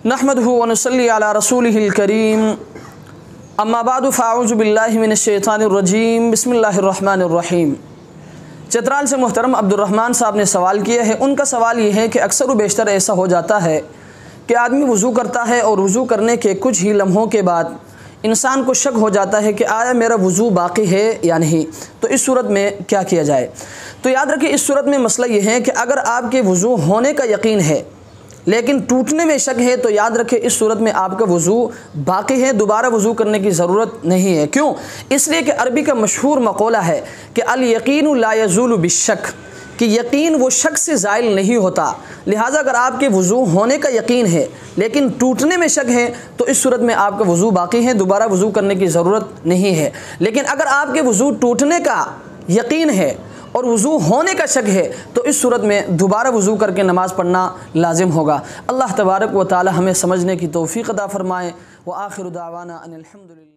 नहमदुहु व नुसल्ली अला रसूलिहिल करीम अम्मा बादु फ़अऊज़ु बिल्लाहि मिनश शैतानिर रजीम बिस्मिल्लाहिर रहमानिर रहीम। चित्राल से मोहतरम अब्दुर्रहमान साहब ने सवाल किया है। उनका सवाल ये है कि अक्सर व बेशतर ऐसा हो जाता है कि आदमी वज़ू करता है और वज़ू करने के कुछ ही लम्हों के बाद इंसान को शक हो जाता है कि आया मेरा वज़ू बाक़ी है या नहीं, तो इस सूरत में क्या किया जाए। तो याद रखिए, इस सूरत में मसला ये है कि अगर आपके वज़ू होने का यकीन है लेकिन टूटने में शक है, तो याद रखें इस सूरत में आपका वज़ू बाक़ी है, दोबारा वज़ू करने की ज़रूरत नहीं है। क्यों? इसलिए कि अरबी का मशहूर मक़ौला है कि अल यकीनु ला यज़ूलु बिश्शक, कि यकीन वो शक से ज़ाइल नहीं होता। लिहाजा अगर आपके वज़ू होने का यकीन है लेकिन टूटने में शक है, तो इस सूरत में आपका वज़ू बाक़ी है, दोबारा वज़ू करने की ज़रूरत नहीं है। लेकिन अगर आपके वज़ू टूटने का यकीन है और वज़ू होने का शक है, तो इस सूरत में दोबारा वज़ू करके नमाज़ पढ़ना लाजिम होगा। अल्लाह तबारक व तआला हमें समझने की तौफ़ीक़ अता फ़रमाए। व आखिरु दावाना अनिल हम्दुलिल्लाह।